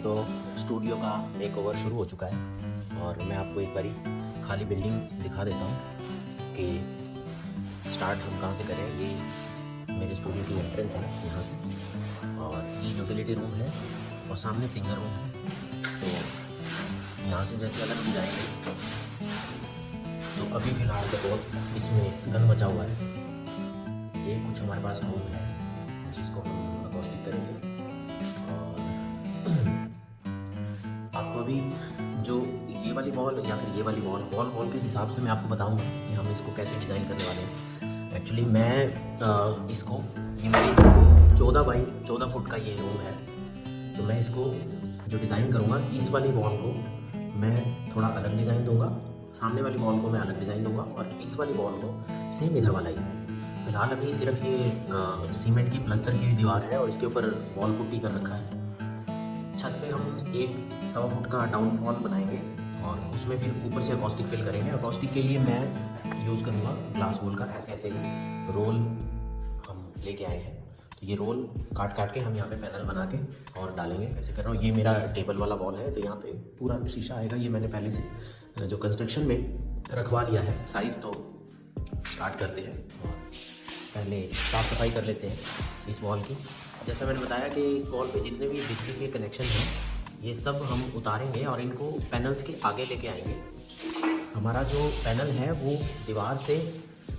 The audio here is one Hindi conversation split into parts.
तो स्टूडियो का मेकओवर शुरू हो चुका है और मैं आपको एक बारी खाली बिल्डिंग दिखा देता हूँ कि स्टार्ट हम कहाँ से करें। ये मेरे स्टूडियो की एंट्रेंस है यहाँ से, और ये यूटिलिटी रूम है और सामने सिंगर रूम है। तो यहाँ से जैसे अलग हम जाएंगे तो अभी फ़िलहाल तो बहुत इसमें गंद मचा हुआ है। ये कुछ हमारे पास रूम है जिसको हम अकॉस्टिक करेंगे। और आपको अभी जो ये वाली वॉल या फिर ये वाली वॉल के हिसाब से मैं आपको बताऊंगा कि हम इसको कैसे डिज़ाइन करने वाले हैं। एक्चुअली मैं इसको, ये मेरी 14 बाई 14 फुट का ये रूम है, तो मैं इसको जो डिज़ाइन करूँगा, इस वाली वॉल को मैं थोड़ा अलग डिज़ाइन दूंगा, सामने वाली वॉल को मैं अलग डिज़ाइन दूंगा, और इस वाली वॉल को सेम इधर वाला ही। फिलहाल अभी सिर्फ ये सीमेंट की प्लास्टर की दीवार है और इसके ऊपर वॉल पुट्टी कर रखा है। छत पे हम एक 1.25 फुट का डाउनफॉल बनाएंगे और उसमें फिर ऊपर से अकॉस्टिक फिल करेंगे। अकॉस्टिक के लिए मैं यूज़ करूँगा ग्लास वॉल का ऐसे रोल हम लेके आए हैं। तो ये रोल काट के हम यहाँ पे पैनल बना के और डालेंगे। कैसे कर रहा हूँ, ये मेरा टेबल वाला वॉल है, तो यहाँ पे पूरा शीशा आएगा। ये मैंने पहले से जो कंस्ट्रक्शन में रखवा लिया है साइज़। तो स्टार्ट करते हैं और पहले साफ़ सफाई कर लेते हैं इस वॉल की। जैसा मैंने बताया कि इस वॉल पे जितने भी बिजली के कनेक्शन हैं ये सब हम उतारेंगे और इनको पैनल्स के आगे लेके आएंगे। हमारा जो पैनल है वो दीवार से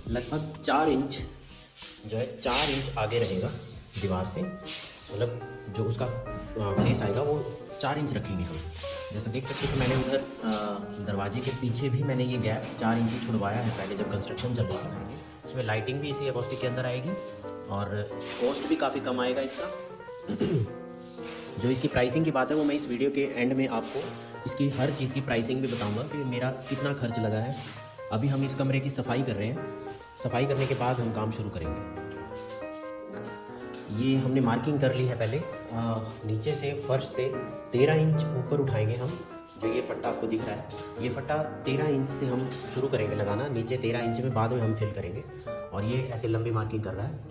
लगभग 4 इंच जो है 4 इंच आगे रहेगा दीवार से। मतलब जो उसका फेस आएगा वो 4 इंच रखेंगे हम। जैसा देख सकते हैं कि मैंने उधर दरवाजे के पीछे भी मैंने ये गैप 4 इंच ही छुड़वाया है पहले जब कंस्ट्रक्शन चल रहा था। इसमें लाइटिंग भी इसी अकॉस्टिक के अंदर आएगी और कॉस्ट भी काफ़ी कम आएगा इसका। जो इसकी प्राइसिंग की बात है वो मैं इस वीडियो के एंड में आपको इसकी हर चीज़ की प्राइसिंग भी बताऊंगा कि मेरा कितना खर्च लगा है। अभी हम इस कमरे की सफाई कर रहे हैं, सफाई करने के बाद हम काम शुरू करेंगे। ये हमने मार्किंग कर ली है पहले। नीचे से फर्श से 13 इंच ऊपर उठाएंगे हम। जो ये फट्टा आपको दिख रहा है, ये फट्टा 13 इंच से हम शुरू करेंगे लगाना। नीचे 13 इंच में बाद में हम फिल करेंगे। और ये ऐसे लंबी मार्किंग कर रहा है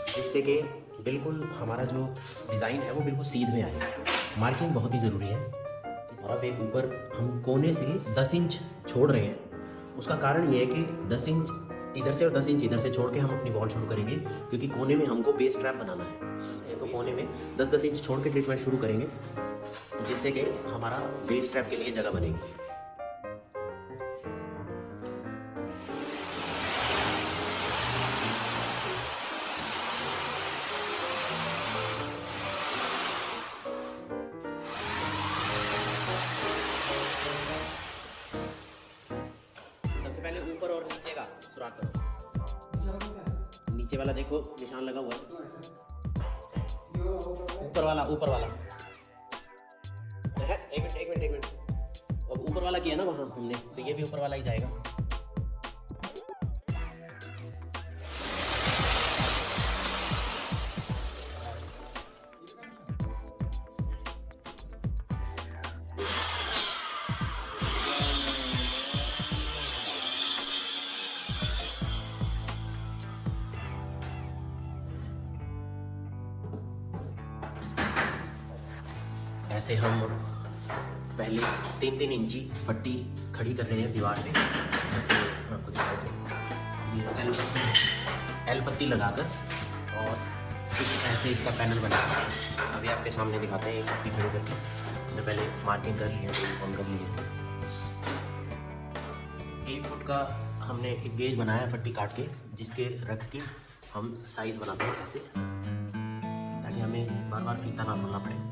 जिससे कि बिल्कुल हमारा जो डिज़ाइन है वो बिल्कुल सीध में आए। मार्किंग बहुत ही ज़रूरी है। और अब एक ऊपर हम कोने से 10 इंच छोड़ रहे हैं। उसका कारण ये है कि 10 इंच इधर से और 10 इंच इधर से छोड़ के हम अपनी वॉल शुरू करेंगे, क्योंकि कोने में हमको बेस ट्रैप बनाना है। तो कोने में 10-10 इंच छोड़ के ट्रीटमेंट शुरू करेंगे जिससे कि हमारा बेस ट्रैप के लिए जगह बनेगी। सबसे पहले ऊपर और नीचे का सुराख करो। नीचे वाला देखो निशान लगा हुआ है। ऊपर वाला एक मिनट। अब ऊपर वाला किया ना वहाँ हमने, तो ये भी ऊपर वाला ही जाएगा। ऐसे हम पहले 3-3 इंची पट्टी खड़ी कर रहे हैं दीवार पे। जैसे मैं आपको दिखाऊँ तो ये एल पत्ती लगाकर और कुछ ऐसे इसका पैनल बनाकर अभी आपके सामने दिखाते हैं। एक पट्टी खड़ी करके हमने पहले मार्किंग कर ली है, ऑन कर ली है। 1 फुट का हमने एक गेज बनाया है पट्टी काट के, जिसके रख के हम साइज़ बनाते हैं ऐसे, ताकि हमें बार बार फीता ना खोलना पड़े।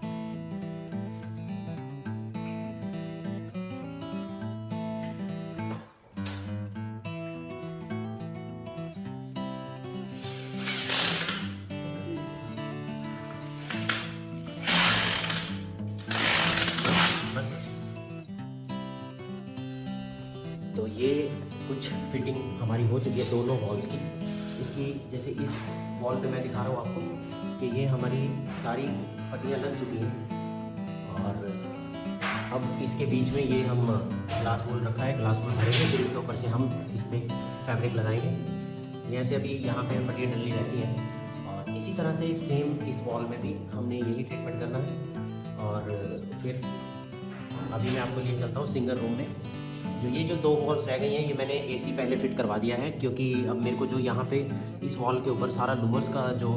तो ये कुछ फिटिंग हमारी हो चुकी है दोनों वॉल्स की। इसकी जैसे इस वॉल पे मैं दिखा रहा हूँ आपको कि ये हमारी सारी पट्टियाँ लग चुकी हैं। और अब इसके बीच में ये हम ग्लास वॉल रखा है, ग्लास वॉल भरेंगे, फिर इसके ऊपर से हम इस पर फैब्रिक लगाएंगे। जैसे अभी यहाँ पे पट्टियाँ डली रहती हैं और इसी तरह से सेम इस वॉल में भी हमने यही ट्रीटमेंट करना है। और फिर अभी मैं आपको ले चलता हूँ सिंगल रूम में। जो ये जो 2 वॉल्स रह गई हैं ये मैंने एसी पहले फिट करवा दिया है, क्योंकि अब मेरे को जो यहाँ पे इस वॉल के ऊपर सारा लूवर्स का जो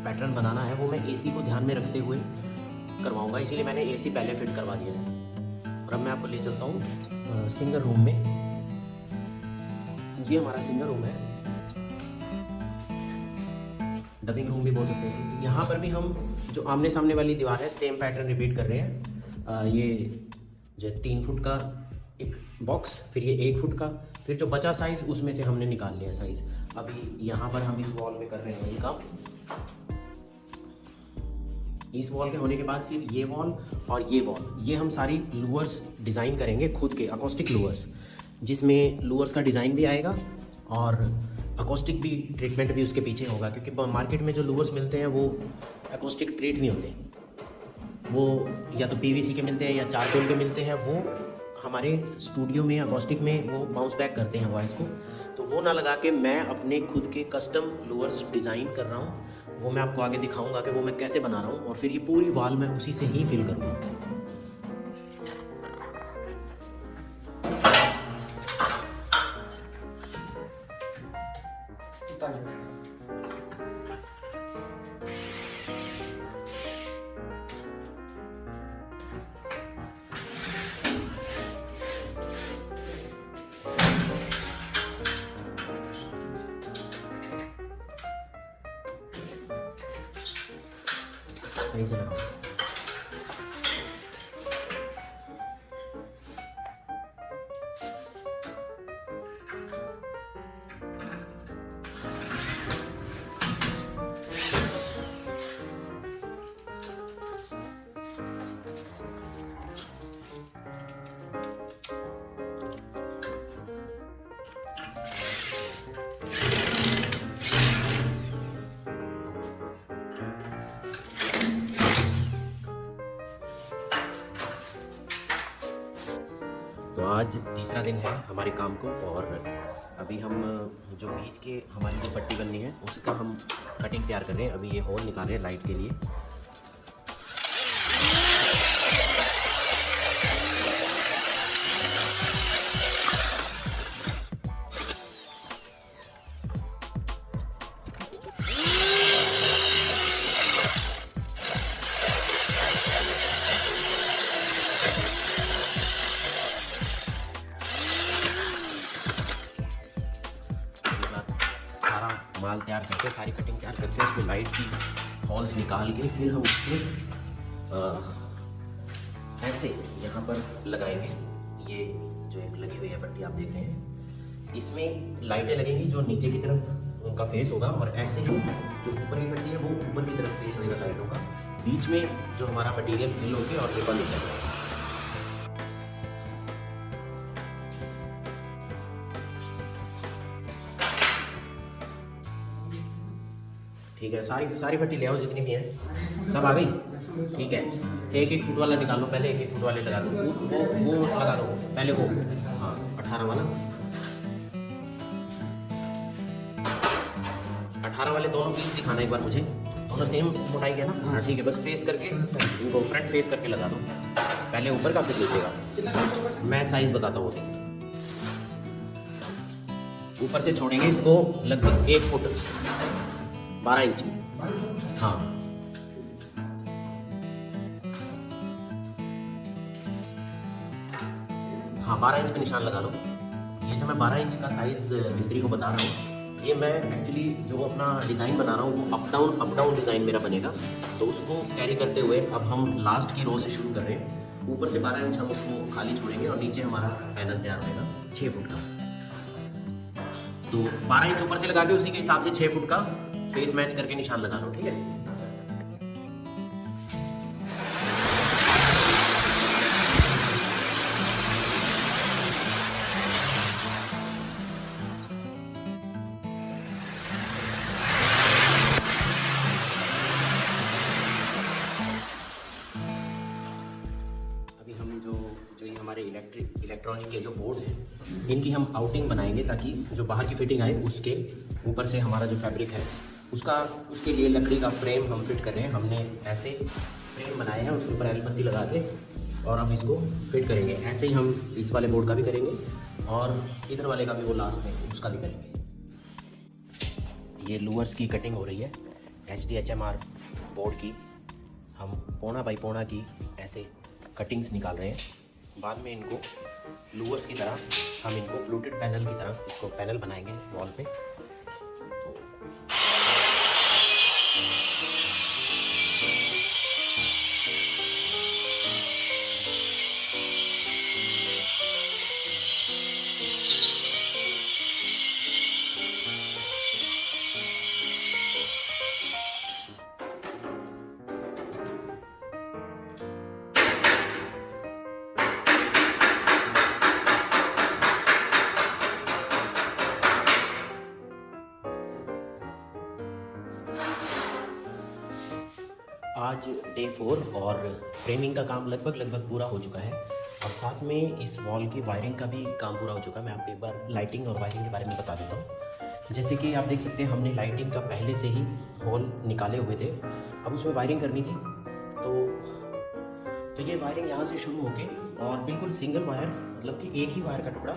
पैटर्न बनाना है वो मैं एसी को ध्यान में रखते हुए करवाऊँगा, इसीलिए मैंने एसी पहले फिट करवा दिया है। और अब मैं आपको ले चलता हूँ सिंगल रूम में। ये हमारा सिंगल रूम है, डबिंग रूम भी बोल सकते हैं। यहाँ पर भी हम जो आमने सामने वाली दीवार है सेम पैटर्न रिपीट कर रहे हैं। ये जो 3 फुट का एक बॉक्स, फिर ये 1 फुट का, फिर जो बचा साइज़ उसमें से हमने निकाल लिया साइज़। अभी यहाँ पर हम इस वॉल में कर रहे हैं ये काम। इस वॉल के होने के बाद फिर ये वॉल और ये वॉल, ये हम सारी लूवर्स डिज़ाइन करेंगे खुद के अकोस्टिक लूवर्स, जिसमें लूवर्स का डिज़ाइन भी आएगा और अकोस्टिक भी ट्रीटमेंट भी उसके पीछे होगा, क्योंकि मार्केट में जो लूवर्स मिलते हैं वो अकोस्टिक ट्रीट नहीं होते, वो या तो पीवीसी के मिलते हैं या चारकोल के मिलते हैं। वो हमारे स्टूडियो में अकोस्टिक में वो बाउंस बैक करते हैं वॉइस को, तो वो ना लगा के मैं अपने खुद के कस्टम लूवर्स डिज़ाइन कर रहा हूँ। वो मैं आपको आगे दिखाऊंगा कि वो मैं कैसे बना रहा हूँ, और फिर ये पूरी वॉल मैं उसी से ही फिल करूँगा। सही से लगाओ। तो आज तीसरा दिन है हमारे काम को, और अभी हम जो बीच के हमारी जो पट्टी बननी है उसका हम कटिंग तैयार कर रहे हैं। अभी ये होल निकाल रहे हैं लाइट के लिए। माल तैयार करके, सारी कटिंग तैयार करके, उसमें लाइट की हॉल्स निकाल के फिर हम उसको ऐसे यहाँ पर लगाएंगे। ये जो एक लगी हुई है पट्टी आप देख रहे हैं, इसमें लाइटें लगेंगी जो नीचे की तरफ उनका फेस होगा, और ऐसे ही जो ऊपर की पट्टी है वो ऊपर की तरफ फेस होगा लाइटों का। बीच में जो हमारा मटेरियल फिल होके और रिबन दिख जाएगा। ठीक है, सारी पट्टी ले आओ जितनी भी है, सब आ गई। ठीक है, 1-1 फुट वाला निकालो पहले, 1-1 फुट वाले लगा दो। वो लगा दो पहले, वो हाँ 18 वाला, 18 वाले दोनों पीस दिखाना एक बार मुझे, दोनों सेम मोटाई के ना। हाँ ठीक है, बस फेस करके इनको फ्रंट फेस करके लगा दो, पहले ऊपर का फिर लीजिएगा। मैं साइज बताता हूँ। ऊपर से छोड़ेंगे इसको लगभग 1 फुट 12 इंच। हाँ हाँ 12 इंच पे निशान लगा लो। ये जो मैं 12 इंच का साइज़ मिस्त्री को बता रहा हूँ, ये मैं एक्चुअली जो अपना डिज़ाइन बना रहा हूँ वो अप डाउन डिज़ाइन मेरा बनेगा, तो उसको कैरी करते हुए अब हम लास्ट की रो से शुरू कर रहे हैं। ऊपर से 12 इंच हम उसको खाली छोड़ेंगे और नीचे हमारा पैनल तैयार होगा 6 फुट का। तो 12 इंच ऊपर से लगा के उसी के हिसाब से 6 फुट का फेस मैच करके निशान लगा लो। ठीक है, अभी हम जो ये हमारे इलेक्ट्रॉनिक के जो बोर्ड हैं इनकी हम आउटिंग बनाएंगे, ताकि जो बाहर की फिटिंग आए उसके ऊपर से हमारा जो फैब्रिक है उसके लिए लकड़ी का फ्रेम हम फिट कर रहे हैं। हमने ऐसे फ्रेम बनाए हैं उसके ऊपर एल पत्ती लगा के और अब इसको फिट करेंगे। ऐसे ही हम इस वाले बोर्ड का भी करेंगे और इधर वाले का भी वो लास्ट में उसका भी करेंगे। ये लूअर्स की कटिंग हो रही है HDHMR बोर्ड की। हम पौना बाई पौना की ऐसे कटिंग्स निकाल रहे हैं। बाद में इनको लूअर्स की तरह हम इनको फ्लूटेड पैनल की तरह इसको पैनल बनाएंगे वॉल पे। आज डे 4 और फ्रेमिंग का काम लगभग पूरा हो चुका है और साथ में इस वॉल की वायरिंग का भी काम पूरा हो चुका है। मैं आपको एक बार लाइटिंग और वायरिंग के बारे में बता देता हूँ। जैसे कि आप देख सकते हैं हमने लाइटिंग का पहले से ही होल निकाले हुए थे, अब उसमें वायरिंग करनी थी। तो ये वायरिंग यहाँ से शुरू होके और बिल्कुल सिंगल वायर, मतलब कि एक ही वायर का टुकड़ा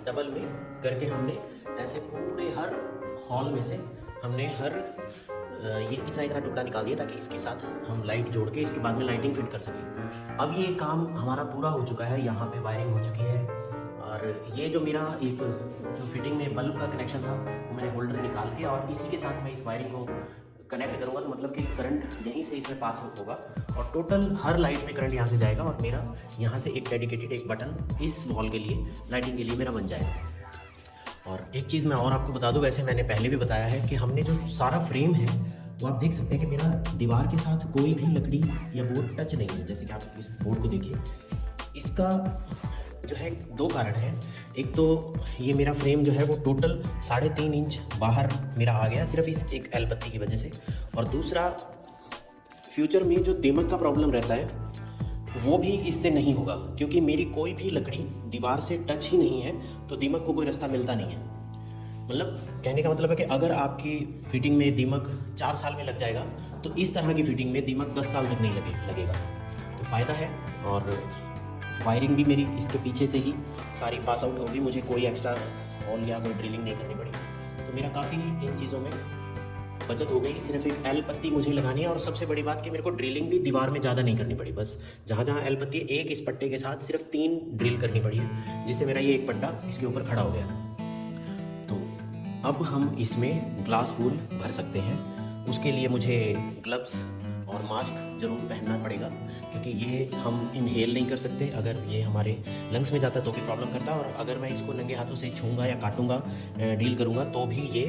डबल में करके हमने ऐसे पूरे हर हॉल में से हमने हर ये इतना टुकड़ा निकाल दिया ताकि इसके साथ हम लाइट जोड़ के इसके बाद में लाइटिंग फिट कर सकें। अब ये काम हमारा पूरा हो चुका है, यहाँ पे वायरिंग हो चुकी है और ये जो मेरा एक जो फिटिंग में बल्ब का कनेक्शन था वो मैंने होल्डर निकाल के और इसी के साथ मैं इस वायरिंग को कनेक्ट करूँगा। तो मतलब कि करंट यहीं से इसमें पास होगा और टोटल हर लाइट में करंट यहाँ से जाएगा और मेरा यहाँ से एक डेडिकेटेड एक बटन इस वॉल के लिए लाइटिंग के लिए मेरा बन जाएगा। और एक चीज़ मैं और आपको बता दूं, वैसे मैंने पहले भी बताया है कि हमने जो सारा फ्रेम है वो आप देख सकते हैं कि मेरा दीवार के साथ कोई भी लकड़ी या बोर्ड टच नहीं है। जैसे कि आप इस बोर्ड को देखिए, इसका जो है 2 कारण हैं। एक तो ये मेरा फ्रेम जो है वो टोटल 3.5 इंच बाहर मेरा आ गया सिर्फ इस एक एल पत्ती की वजह से, और दूसरा फ्यूचर में जो दीमक का प्रॉब्लम रहता है वो भी इससे नहीं होगा, क्योंकि मेरी कोई भी लकड़ी दीवार से टच ही नहीं है तो दीमक को कोई रास्ता मिलता नहीं है। मतलब कहने का मतलब है कि अगर आपकी फिटिंग में दीमक 4 साल में लग जाएगा तो इस तरह की फिटिंग में दीमक 10 साल तक नहीं लगेगा। तो फ़ायदा है। और वायरिंग भी मेरी इसके पीछे से ही सारी पास आउट होगी, मुझे कोई एक्स्ट्रा हॉल या कोई ड्रिलिंग नहीं करनी पड़ी। तो मेरा काफ़ी इन चीज़ों में बचत हो गई। सिर्फ एक एल पत्ती मुझे लगानी है और सबसे बड़ी बात कि मेरे को ड्रिलिंग भी दीवार में ज़्यादा नहीं करनी पड़ी। बस जहाँ जहाँ एल पत्ती एक इस पट्टे के साथ सिर्फ 3 ड्रिल करनी पड़ी है, जिससे मेरा ये एक पट्टा इसके ऊपर खड़ा हो गया। तो अब हम इसमें ग्लास वूल भर सकते हैं। उसके लिए मुझे ग्लव्स और मास्क ज़रूर पहनना पड़ेगा, क्योंकि ये हम इनहेल नहीं कर सकते। अगर ये हमारे लंग्स में जाता है तो भी प्रॉब्लम करता है, और अगर मैं इसको नंगे हाथों से छूँगा या काटूँगा, डील करूँगा, तो भी ये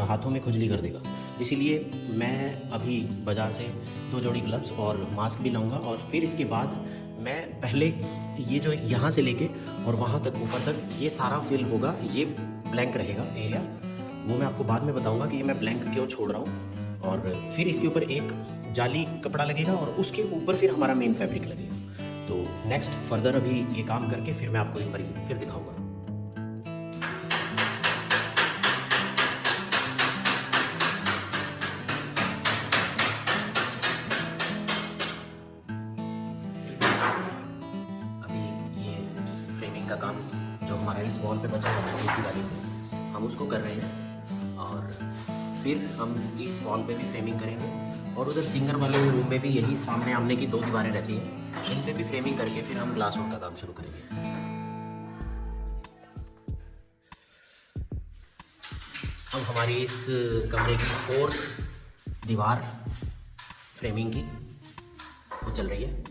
हाथों में खुजली कर देगा। इसीलिए मैं अभी बाज़ार से 2 जोड़ी ग्लव्स और मास्क भी लाऊँगा। और फिर इसके बाद मैं पहले ये जो यहाँ से लेके और वहाँ तक ऊपर तक ये सारा फिल होगा, ये ब्लैंक रहेगा एरिया, वो मैं आपको बाद में बताऊँगा कि ये मैं ब्लैंक क्यों छोड़ रहा हूँ। और फिर इसके ऊपर एक जाली कपड़ा लगेगा और उसके ऊपर फिर हमारा मेन फैब्रिक लगेगा। तो नेक्स्ट फर्दर अभी ये काम करके फिर मैं आपको एक बार फिर दिखाऊंगा। अभी ये फ्रेमिंग का काम जो हमारा इस वॉल पे बचा हुआ है इसी वाली पे, हम उसको कर रहे हैं और फिर हम इस वॉल पे भी फ्रेमिंग करेंगे। और उधर सिंगर वाले रूम में भी यही सामने आमने की 2 दीवारें रहती हैं, इन पे भी फ्रेमिंग करके फिर हम ग्लास वुड का काम शुरू करेंगे। अब हमारी इस कमरे की 4th दीवार फ्रेमिंग की वो चल रही है।